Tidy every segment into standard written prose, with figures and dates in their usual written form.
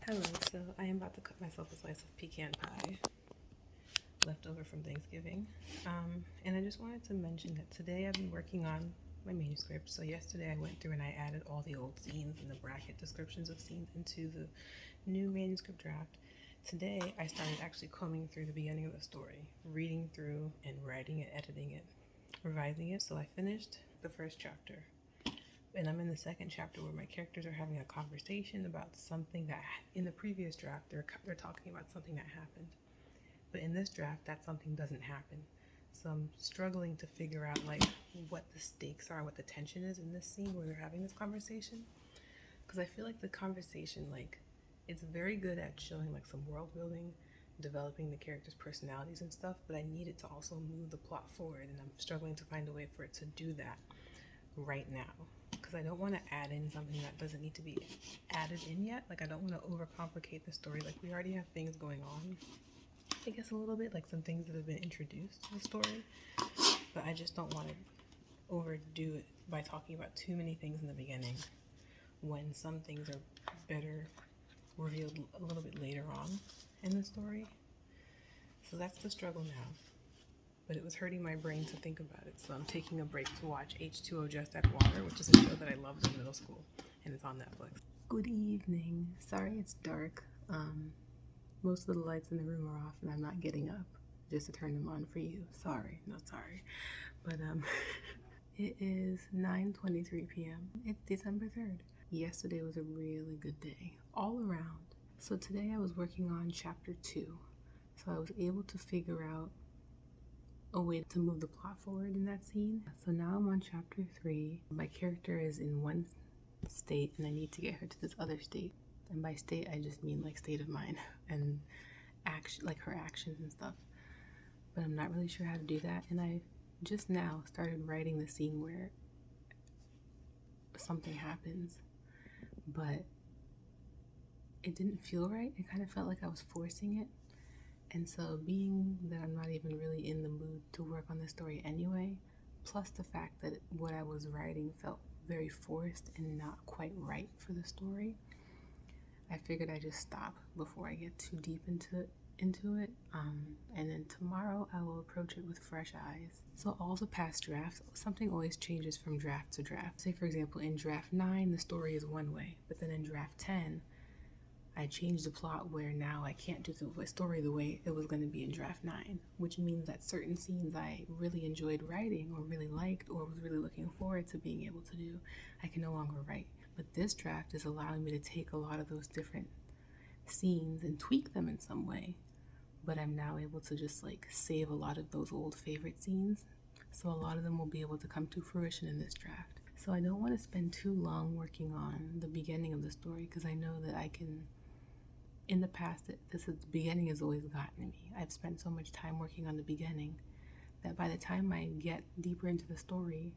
Hello, so I am about to cut myself a slice of pecan pie left over from Thanksgiving. And I just wanted to mention that today I've been working on my manuscript. So yesterday I went through and I added all the old scenes and the bracket descriptions of scenes into the new manuscript draft. Today I started actually combing through the beginning of the story, reading through and writing it, editing it, revising it. So I finished the first chapter. And I'm in the second chapter where my characters are having a conversation about something that in the previous draft they're talking about something that happened, but in this draft that something doesn't happen. So I'm struggling to figure out like what the stakes are, what the tension is in this scene where they're having this conversation, because I feel like the conversation, like, it's very good at showing like some world building, developing the characters' personalities and stuff, but I need it to also move the plot forward, and I'm struggling to find a way for it to do that right now, because I don't want to add in something that doesn't need to be added in yet. Like, I don't want to overcomplicate the story. Like, we already have things going on, I guess, a little bit, like some things that have been introduced to the story, but I just don't want to overdo it by talking about too many things in the beginning when some things are better revealed a little bit later on in the story. So that's the struggle now. But it was hurting my brain to think about it, so I'm taking a break to watch H2O Just Add Water, which is a show that I loved in middle school, and it's on Netflix. Good evening. Sorry it's dark. Most of the lights in the room are off, and I'm not getting up just to turn them on for you. Sorry, not sorry. But it is 9:23 p.m. It's December 3rd. Yesterday was a really good day, all around. So today I was working on chapter 2, so I was able to figure out a way to move the plot forward in that scene. So now I'm on chapter 3. My character is in one state and I need to get her to this other state. And by state I just mean like state of mind and action, like her actions and stuff. But I'm not really sure how to do that, and I just now started writing the scene where something happens, but it didn't feel right. It kind of felt like I was forcing it. And so, being that I'm not even really in the mood to work on the story anyway, plus the fact that what I was writing felt very forced and not quite right for the story, I figured I'd just stop before I get too deep into it. And then tomorrow I will approach it with fresh eyes. So all the past drafts, something always changes from draft to draft. Say, for example, in draft 9, the story is one way, but then in draft 10, I changed the plot where now I can't do the story the way it was going to be in draft 9, which means that certain scenes I really enjoyed writing or really liked or was really looking forward to being able to do, I can no longer write. But this draft is allowing me to take a lot of those different scenes and tweak them in some way. But I'm now able to just like save a lot of those old favorite scenes. So a lot of them will be able to come to fruition in this draft. So I don't want to spend too long working on the beginning of the story, because I know that I can. In the past, the beginning has always gotten me. I've spent so much time working on the beginning that by the time I get deeper into the story,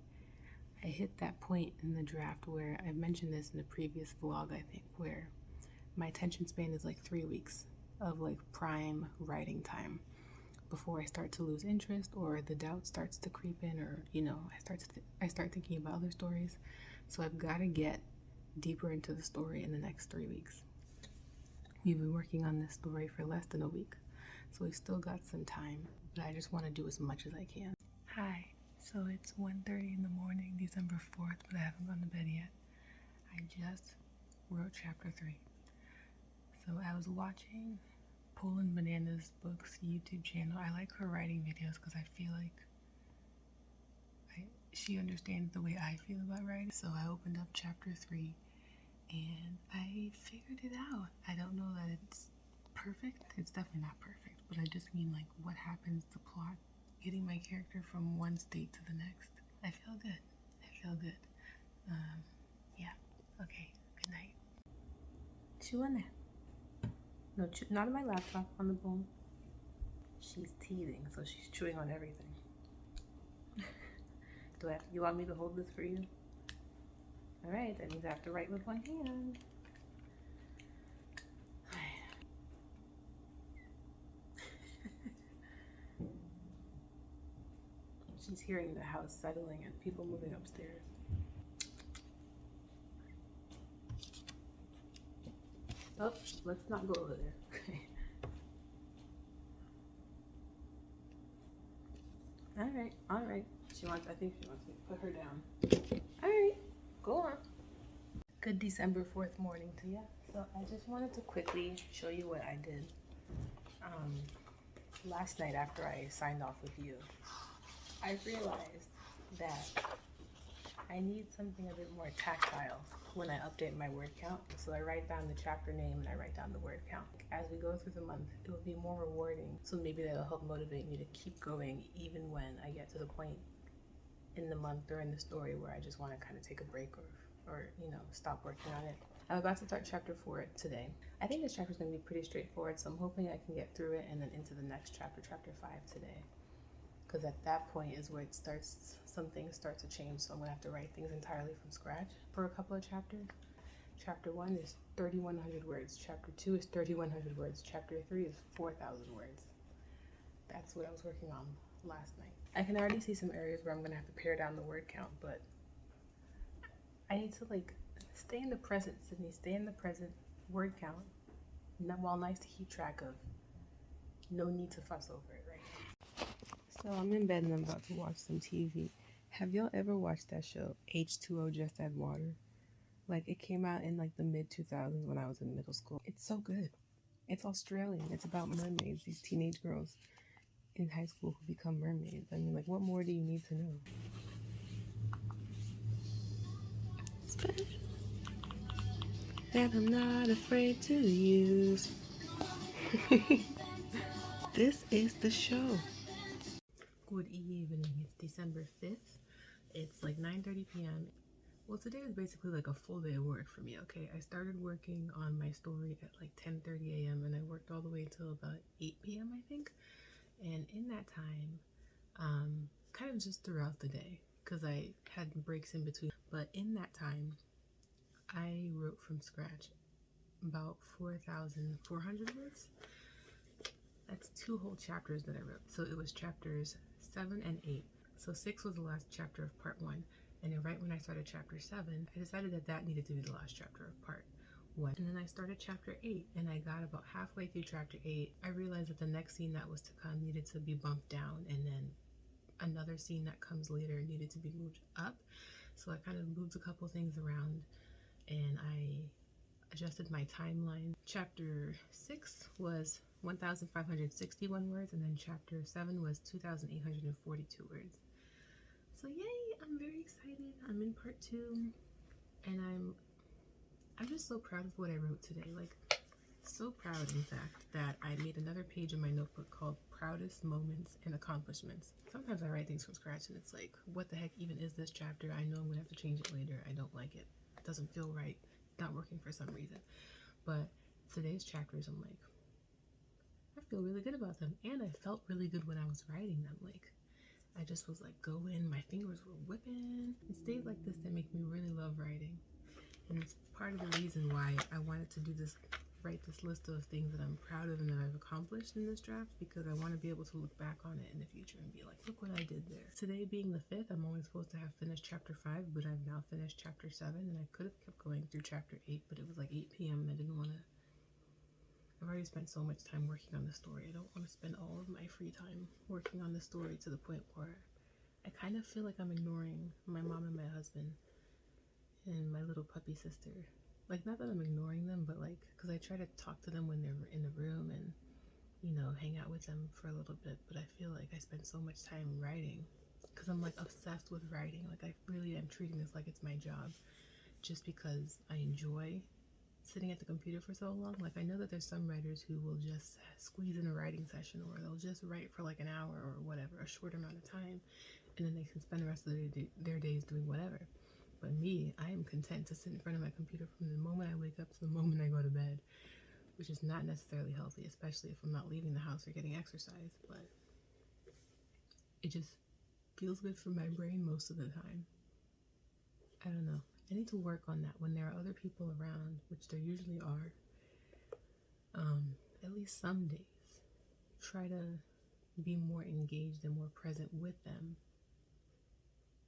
I hit that point in the draft where I've mentioned this in a previous vlog, I think, where my attention span is like 3 weeks of like prime writing time before I start to lose interest or the doubt starts to creep in, or I start thinking about other stories. So I've got to get deeper into the story in the next 3 weeks. We've been working on this story for less than a week, so we've still got some time, but I just want to do as much as I can. Hi, so it's 1:30 in the morning, December 4th, but I haven't gone to bed yet. I just wrote chapter 3. So I was watching Poland Banana's book's YouTube channel. I like her writing videos because I feel like she understands the way I feel about writing. So I opened up chapter 3 and I figured it out. I don't know that it's perfect. It's definitely not perfect, but I just mean like what happens, the plot, getting my character from one state to the next. I feel good. Yeah. Okay. Good night. Chew on that. No, not on my laptop, on the bone. She's teething, so she's chewing on everything. You want me to hold this for you? All right, that means I have to write with one hand. She's hearing the house settling and people moving upstairs. Oh, let's not go over there. Okay. All right. I think she wants me to put her down. All right, go on. Good December 4th morning to you. So I just wanted to quickly show you what I did last night after I signed off with you. I realized that I need something a bit more tactile when I update my word count. So I write down the chapter name and I write down the word count. As we go through the month, it will be more rewarding. So maybe that'll help motivate me to keep going even when I get to the point in the month or in the story where I just want to kind of take a break or stop working on it. I'm about to start chapter 4 today. I think this chapter is going to be pretty straightforward, so I'm hoping I can get through it and then into the next chapter, chapter 5 today. Because at that point is where some things start to change, so I'm going to have to write things entirely from scratch for a couple of chapters. Chapter 1 is 3,100 words. Chapter 2 is 3,100 words. Chapter 3 is 4,000 words. That's what I was working on last night. I can already see some areas where I'm going to have to pare down the word count, but I need to stay in the present, Sydney. Stay in the present. Word count. While nice to keep track of. No need to fuss over it right now. So I'm in bed and I'm about to watch some TV. Have y'all ever watched that show, H2O Just Add Water? It came out in the mid 2000s when I was in middle school. It's so good. It's Australian. It's about mermaids, these teenage girls in high school who become mermaids. I mean, what more do you need to know? Special that I'm not afraid to use. This is the show. Good evening. It's December 5th. It's 9:30 p.m. Well, today is basically a full day of work for me, okay? I started working on my story at 10:30 a.m. and I worked all the way till about 8 p.m. I think. And in that time, kind of just throughout the day, because I had breaks in between. But in that time, I wrote from scratch about 4,400 words. That's 2 whole chapters that I wrote. So it was chapters 7 and 8. So 6 was the last chapter of part 1. And then right when I started chapter 7, I decided that needed to be the last chapter of part 1. And then I started chapter 8, and I got about halfway through chapter 8. I realized that the next scene that was to come needed to be bumped down, and then another scene that comes later needed to be moved up. So I kind of moved a couple things around, and I adjusted my timeline. Chapter 6 was 1,561 words, and then chapter 7 was 2,842 words. So yay, I'm very excited. I'm in part 2, and I'm just so proud of what I wrote today. So proud, in fact, that I made another page in my notebook called Proudest Moments and Accomplishments. Sometimes I write things from scratch and it's what the heck even is this chapter? I know I'm gonna have to change it later. I don't like it. It doesn't feel right. It's not working for some reason. But today's chapters, I feel really good about them. And I felt really good when I was writing them. I just was going, my fingers were whipping. It's days like this that make me really love writing. And it's part of the reason why I wanted to write this list of things that I'm proud of and that I've accomplished in this draft, because I want to be able to look back on it in the future and be look what I did there. Today being the 5th, I'm only supposed to have finished chapter 5, but I've now finished chapter 7, and I could have kept going through chapter 8, but it was 8 p.m. and I didn't want to. I've already spent so much time working on the story. I don't want to spend all of my free time working on the story to the point where I kind of feel I'm ignoring my mom and my husband and my little puppy sister. Not that I'm ignoring them, but because I try to talk to them when they're in the room and, hang out with them for a little bit. But I feel I spend so much time writing because I'm obsessed with writing. I really am treating this like it's my job, just because I enjoy sitting at the computer for so long. I know that there's some writers who will just squeeze in a writing session, or they'll just write for an hour or whatever, a short amount of time, and then they can spend the rest of their days doing whatever. But me, I am content to sit in front of my computer from the moment I wake up to the moment I go to bed, which is not necessarily healthy, especially if I'm not leaving the house or getting exercise, but it just feels good for my brain most of the time. I don't know. I need to work on that when there are other people around, which there usually are, at least some days. Try to be more engaged and more present with them,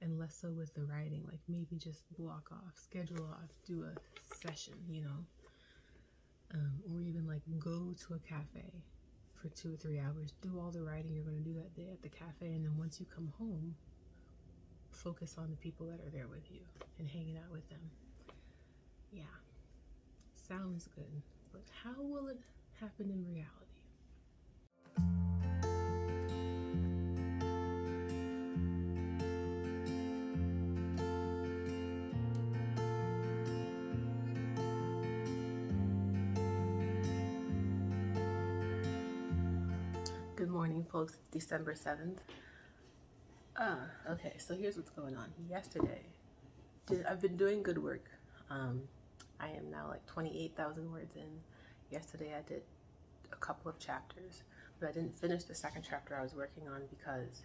and less so with the writing. Maybe just block off, schedule off, do a session, or even like go to a cafe for 2 or 3 hours, do all the writing you're going to do that day at the cafe, and then once you come home, focus on the people that are there with you and hanging out with them. Yeah, sounds good, but how will it happen in reality? Good morning, folks. It's December 7th. Okay, so here's what's going on. Yesterday, I've been doing good work. I am now like 28,000 words in. Yesterday I did a couple of chapters, but I didn't finish the second chapter I was working on because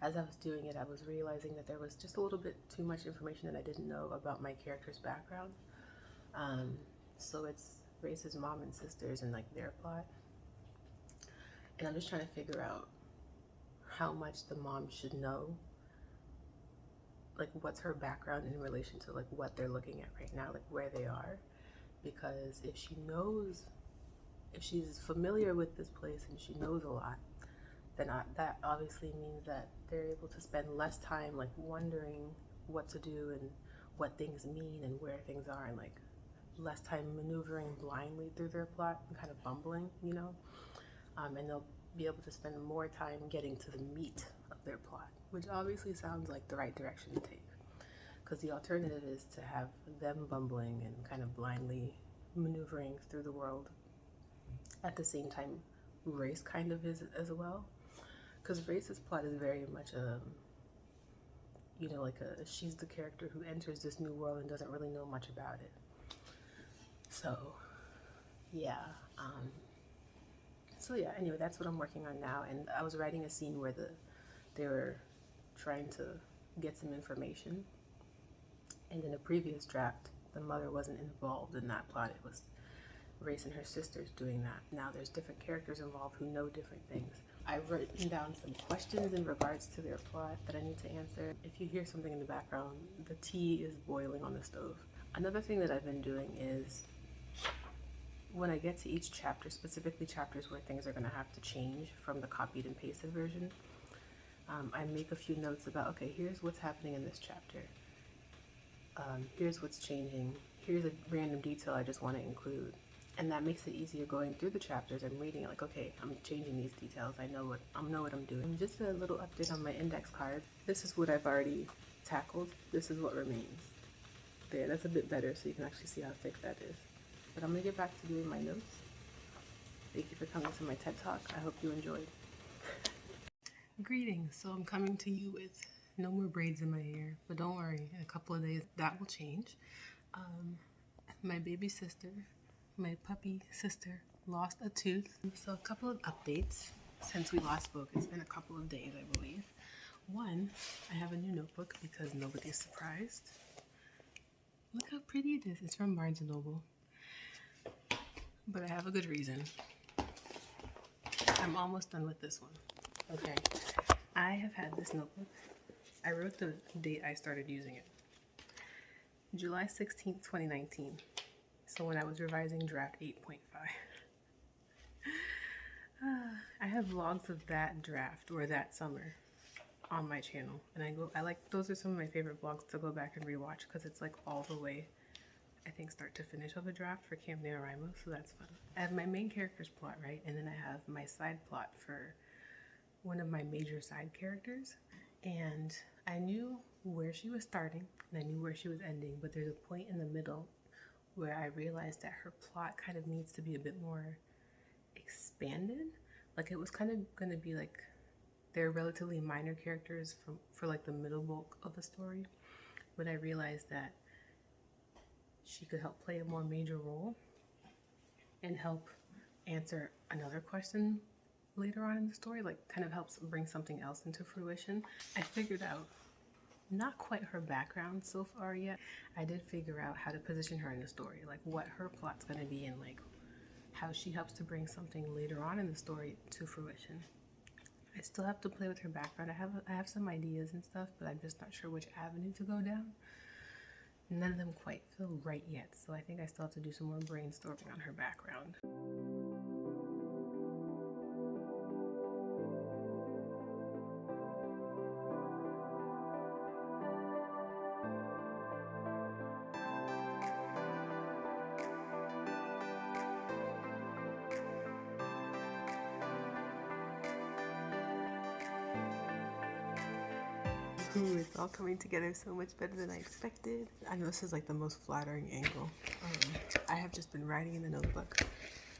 as I was doing it, I was realizing that there was just a little bit too much information that I didn't know about my character's background. So it's Grace's mom and sisters and like their plot. And I'm just trying to figure out how much the mom should know, like what's her background in relation to like what they're looking at right now, like where they are. Because if she knows, if she's familiar with this place and she knows a lot, then that obviously means that they're able to spend less time like wondering what to do and what things mean and where things are, and like less time maneuvering blindly through their plot and kind of bumbling, you know? And they'll be able to spend more time getting to the meat of their plot, which obviously sounds like the right direction to take. Because the alternative is to have them bumbling and kind of blindly maneuvering through the world. At the same time, Race kind of is as well. Because Race's plot is very much she's the character who enters this new world and doesn't really know much about it. So, yeah. Anyway, that's what I'm working on now. And I was writing a scene where they were trying to get some information. And in a previous draft, the mother wasn't involved in that plot. It was Race and her sisters doing that. Now there's different characters involved who know different things. I've written down some questions in regards to their plot that I need to answer. If you hear something in the background, the tea is boiling on the stove. Another thing that I've been doing is when I get to each chapter, specifically chapters where things are going to have to change from the copied and pasted version, I make a few notes about, okay, here's what's happening in this chapter. Here's what's changing. Here's a random detail I just want to include. And that makes it easier going through the chapters and reading it, like, okay, I'm changing these details. I know what I'm doing. And just a little update on my index card. This is what I've already tackled. This is what remains. There, that's a bit better so you can actually see how thick that is. But I'm going to get back to doing my notes. Thank you for coming to my TED Talk. I hope you enjoyed. Greetings. So I'm coming to you with no more braids in my hair, but don't worry, in a couple of days that will change. My baby sister, my puppy sister, lost a tooth. So a couple of updates since we last spoke. It's been a couple of days, I believe. One, I have a new notebook because nobody's surprised. Look how pretty it is. It's from Barnes & Noble. But I have a good reason. I'm almost done with this one. Okay. I have had this notebook. I wrote the date I started using it. July 16th, 2019. So when I was revising draft 8.5. I have vlogs of that draft or that summer on my channel. And those are some of my favorite vlogs to go back and rewatch because it's like all the way, I think, start to finish of a draft for Camp NaNoWriMo, so that's fun. I have my main character's plot, right? And then I have my side plot for one of my major side characters. And I knew where she was starting and I knew where she was ending, but there's a point in the middle where I realized that her plot kind of needs to be a bit more expanded. Like it was kind of going to be like they're relatively minor characters for like the middle bulk of the story, but I realized that she could help play a more major role and help answer another question later on in the story, like kind of helps bring something else into fruition. I figured out not quite her background so far yet. I did figure out how to position her in the story, like what her plot's going to be and like how she helps to bring something later on in the story to fruition. I still have to play with her background. I have some ideas and stuff, but I'm just not sure which avenue to go down. none of them quite feel right yet, so I think I still have to do some more brainstorming on her background. Ooh, it's all coming together so much better than I expected. I know this is like the most flattering angle. I have just been writing in the notebook,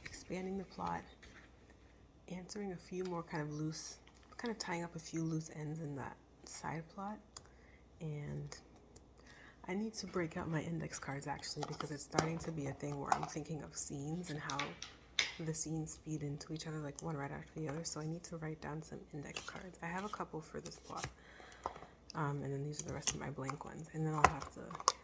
expanding the plot, answering a few more kind of tying up a few loose ends in that side plot. And I need to break out my index cards actually, because it's starting to be a thing where I'm thinking of scenes and how the scenes feed into each other, like one right after the other. So I need to write down some index cards. I have a couple for this plot. And then these are the rest of my blank ones. And then I'll have to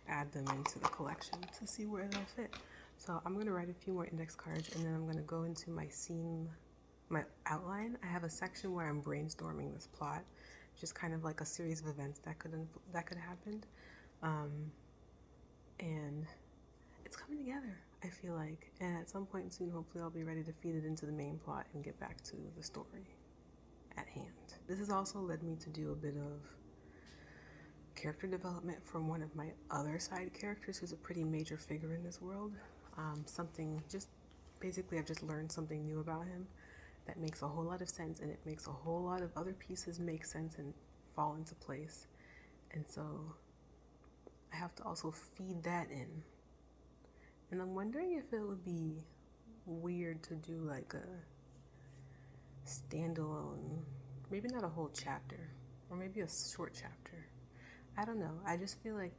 add them into the collection to see where they'll fit. So I'm going to write a few more index cards, and then I'm going to go into my scene, my outline. I have a section where I'm brainstorming this plot, just kind of like a series of events that could happen. And it's coming together, I feel like. And at some point soon, hopefully I'll be ready to feed it into the main plot and get back to the story at hand. This has also led me to do a bit of character development from one of my other side characters who's a pretty major figure in this world. Basically I've just learned something new about him that makes a whole lot of sense, and it makes a whole lot of other pieces make sense and fall into place. And so I have to also feed that in. And I'm wondering if it would be weird to do like a standalone, maybe not a whole chapter, or maybe a short chapter. I don't know. I just feel like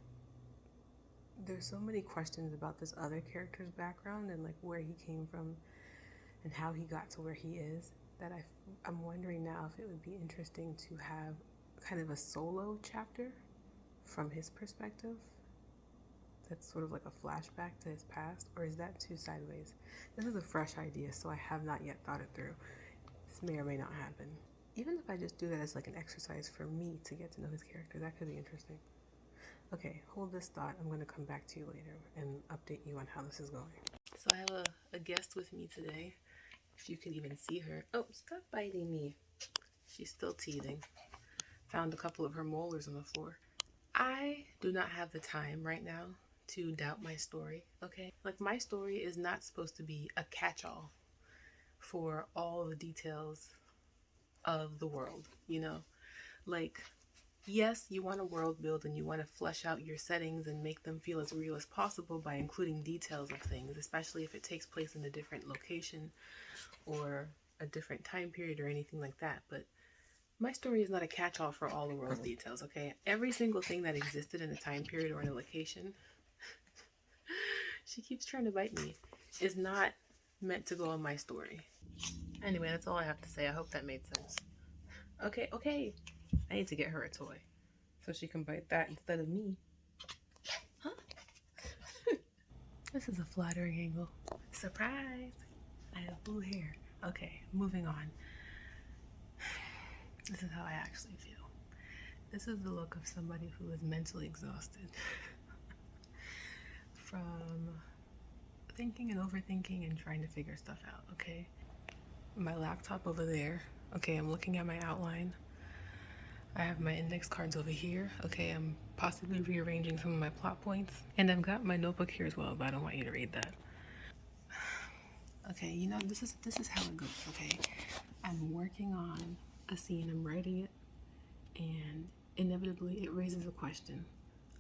there's so many questions about this other character's background and like where he came from and how he got to where he is, that I'm wondering now if it would be interesting to have kind of a solo chapter from his perspective that's sort of like a flashback to his past, or is that too sideways? This is a fresh idea, so I have not yet thought it through. This may or may not happen. Even if I just do that as like an exercise for me to get to know his character, that could be interesting. Okay, hold this thought. I'm going to come back to you later and update you on how this is going. So I have a guest with me today. If you can even see her. Oh, stop biting me. She's still teething. Found a couple of her molars on the floor. I do not have the time right now to doubt my story, okay? Like, my story is not supposed to be a catch-all for all the details of the world, you know? Like, yes, you want to world build and you want to flesh out your settings and make them feel as real as possible by including details of things, especially if it takes place in a different location or a different time period or anything like that. But my story is not a catch-all for all the world's details, okay? Every single thing that existed in a time period or in a location, she keeps trying to bite me, is not meant to go in my story. Anyway, that's all I have to say. I hope that made sense. Okay. I need to get her a toy so she can bite that instead of me. Huh? This is a flattering angle. Surprise! I have blue hair. Okay, moving on. This is how I actually feel. This is the look of somebody who is mentally exhausted from thinking and overthinking and trying to figure stuff out, okay? My laptop over there. Okay, I'm looking at my outline. I have my index cards over here. Okay, I'm possibly rearranging some of my plot points. And I've got my notebook here as well, but I don't want you to read that. Okay, you know, this is how it goes, okay? I'm working on a scene, I'm writing it, and inevitably it raises a question.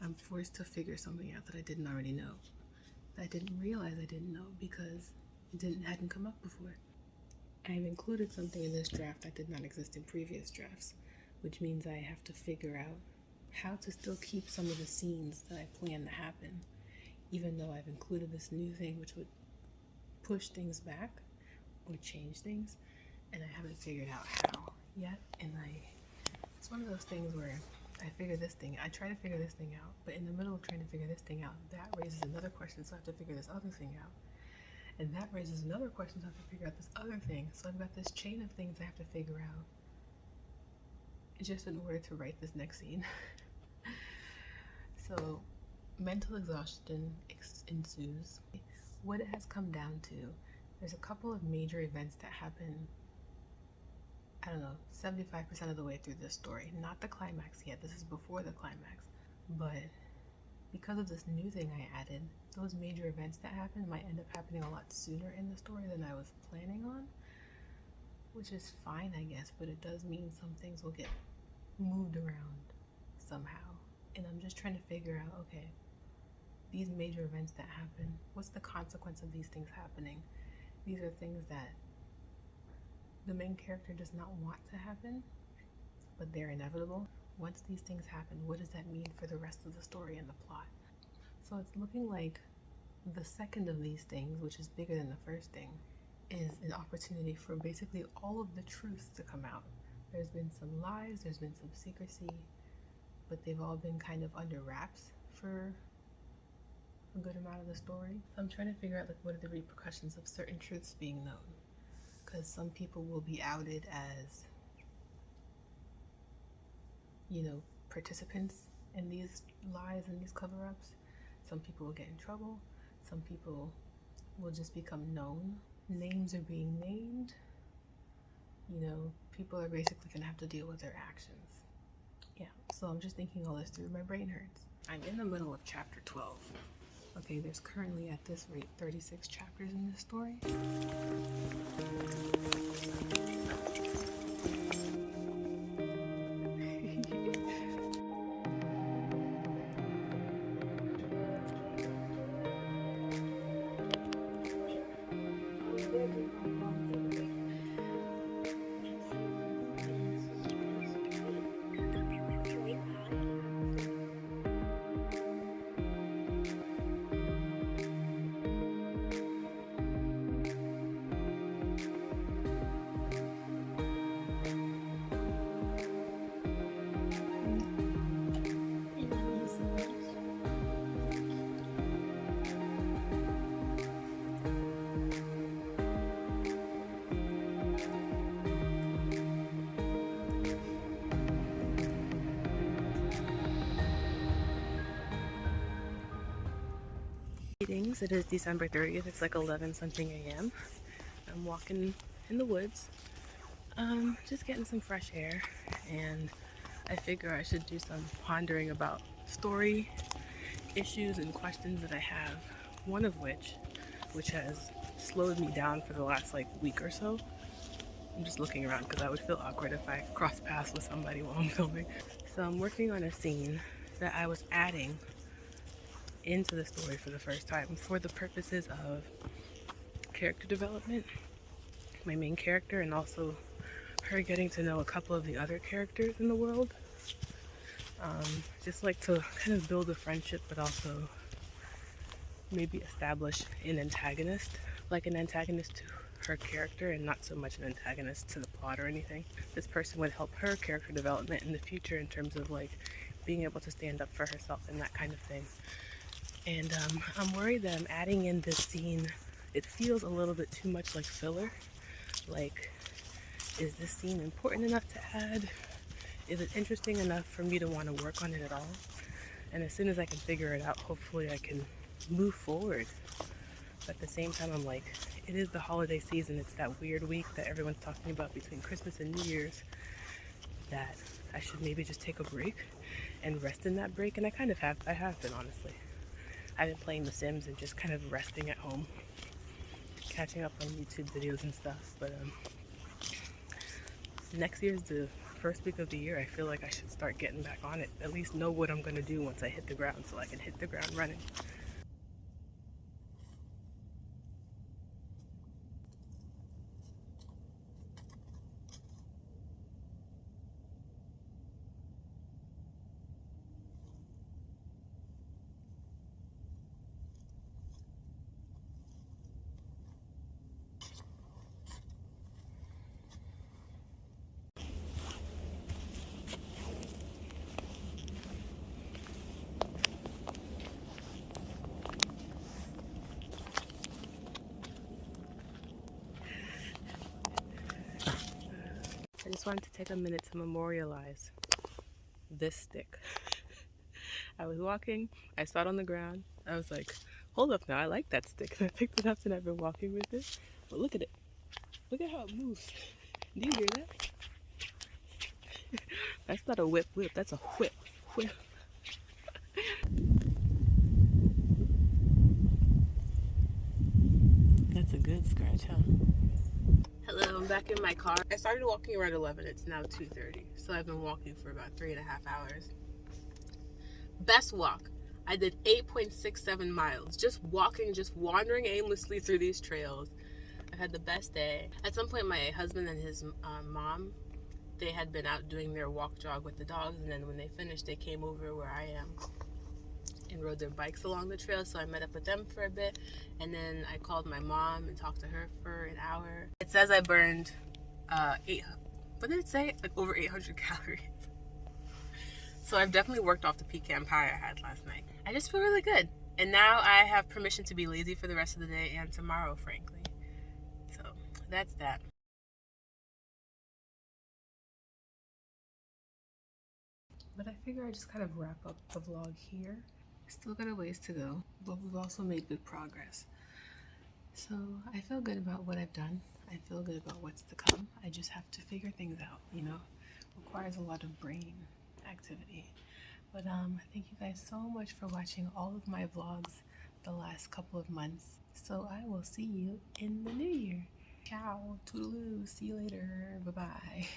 I'm forced to figure something out that I didn't already know, that I didn't realize I didn't know because it hadn't come up before. I've included something in this draft that did not exist in previous drafts, which means I have to figure out how to still keep some of the scenes that I plan to happen, even though I've included this new thing which would push things back or change things, and I haven't figured out how yet. And it's one of those things where I try to figure this thing out, but in the middle of trying to figure this thing out, that raises another question, so I have to figure this other thing out. And that raises another question, so I have to figure out this other thing. So I've got this chain of things I have to figure out just in order to write this next scene. So mental exhaustion ensues. What it has come down to, there's a couple of major events that happen, I don't know, 75% of the way through this story. Not the climax yet, this is before the climax. But because of this new thing I added, those major events that happen might end up happening a lot sooner in the story than I was planning on. Which is fine, I guess, but it does mean some things will get moved around somehow. And I'm just trying to figure out, okay, these major events that happen, what's the consequence of these things happening? These are things that the main character does not want to happen, but they're inevitable. Once these things happen, what does that mean for the rest of the story and the plot? So it's looking like the second of these things, which is bigger than the first thing, is an opportunity for basically all of the truths to come out. There's been some lies, there's been some secrecy, but they've all been kind of under wraps for a good amount of the story. I'm trying to figure out like what are the repercussions of certain truths being known, because some people will be outed as, you know, participants in these lies and these cover-ups. Some people will get in trouble. Some people will just become known. Names are being named. You know, people are basically gonna have to deal with their actions. Yeah, so I'm just thinking all this through. My brain hurts. I'm in the middle of chapter 12. Okay, there's currently at this rate 36 chapters in this story. Greetings, it is December 30th, it's like 11 something a.m. I'm walking in the woods, just getting some fresh air, and I figure I should do some pondering about story issues and questions that I have, one of which has slowed me down for the last like week or so. I'm just looking around because I would feel awkward if I cross paths with somebody while I'm filming. So I'm working on a scene that I was adding into the story for the first time for the purposes of character development, my main character, and also her getting to know a couple of the other characters in the world. Just like to kind of build a friendship, but also maybe establish an antagonist, like an antagonist to her character and not so much an antagonist to the plot or anything. This person would help her character development in the future in terms of like being able to stand up for herself and that kind of thing. And I'm worried that I'm adding in this scene. It feels a little bit too much like filler. Like, is this scene important enough to add? Is it interesting enough for me to want to work on it at all? And as soon as I can figure it out, hopefully I can move forward. But at the same time, I'm like, it is the holiday season. It's that weird week that everyone's talking about between Christmas and New Year's, that I should maybe just take a break and rest in that break. And I have been, honestly. I've been playing The Sims and just kind of resting at home, catching up on YouTube videos and stuff. But next year's the first week of the year. I feel like I should start getting back on it. At least know what I'm going to do once I hit the ground, so I can hit the ground running. I just wanted to take a minute to memorialize this stick. I was walking, I saw it on the ground. I was like, hold up now, I like that stick. And I picked it up and I've been walking with it. But look at it. Look at how it moves. Do you hear that? That's not a whip, that's a whip. That's a good scratch, huh? Hello, I'm back in my car. I started walking around 11. It's now 2:30. So I've been walking for about 3.5 hours. Best walk. I did 8.67 miles. Just walking, just wandering aimlessly through these trails. I had the best day. At some point, my husband and his mom, they had been out doing their walk jog with the dogs. And then when they finished, they came over where I am and rode their bikes along the trail. So I met up with them for a bit, and then I called my mom and talked to her for an hour. It says I burned what did it say? Like over 800 calories. So I've definitely worked off the pecan pie I had last night. I just feel really good. And now I have permission to be lazy for the rest of the day and tomorrow, frankly. So that's that. But I figure I just kind of wrap up the vlog here. Still got a ways to go, but we've also made good progress. So I feel good about what I've done. I feel good about what's to come. I just have to figure things out, you know. Requires a lot of brain activity. But thank you guys so much for watching all of my vlogs the last couple of months. So I will see you in the new year. Ciao, toodaloo, see you later, bye-bye.